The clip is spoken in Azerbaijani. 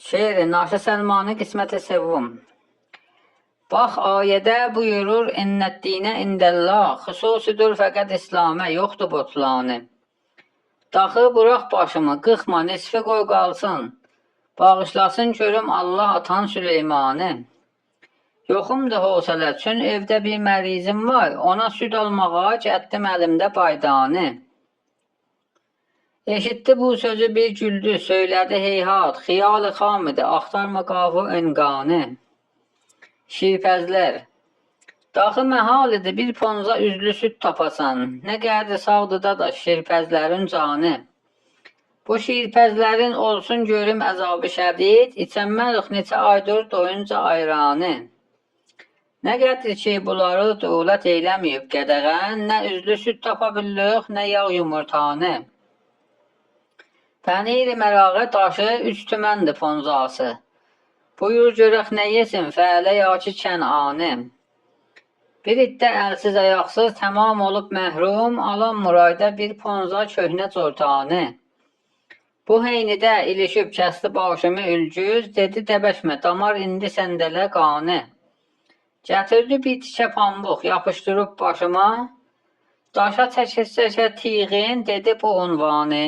Şeir Naşi Səlmani qismət-i sevvum. Bax ayədə buyurur innəddinə indəllah, xüsusidir fəqət İslamə, yoxdur botlanı. Daxı bıraq başımı, qıxma, nisfi qoy qalsın, bağışlasın görüm Allah atan Süleymanı. Yoxumdur hosələ, çün evdə bir mərizim var, ona süd almağa gətdim əlimdə baydanı. Eşitdi bu sözü bir güldü, söylədi heyhat, xiyal-ı xam idi, axtarma qavı önqanı. Şirpəzlər. Daxı məhal idi bir ponza üzlü süd tapasan, nə qədri sağdıda da şirpəzlərin canı. Bu şirpəzlərin olsun görüm əzabı şədid, içənməlik neçə aydır doyunca ayranı. Nə qədri ki bunları dövlət eyləməyib qədəğən, nə üzlü süd tapa billik, nə yağ yumurtanı. Pənir mərağə daşı 3 tüməndir ponzası. Buyur görək nə yesin fələ ya ki Kənanı. Bir iddə əlsiz ayaqsız tamam olub məhrum, alan murayda bir ponza köhnə cortanı. Bu heynidə ilişib kəsdi başımı ülgüz, dedi dəbəşmə damar indi səndələ qanı. Gətirdi bir tikə pambıq, yapışdırıb başıma, daşa çəkə tiğin, dedi bu unvanı.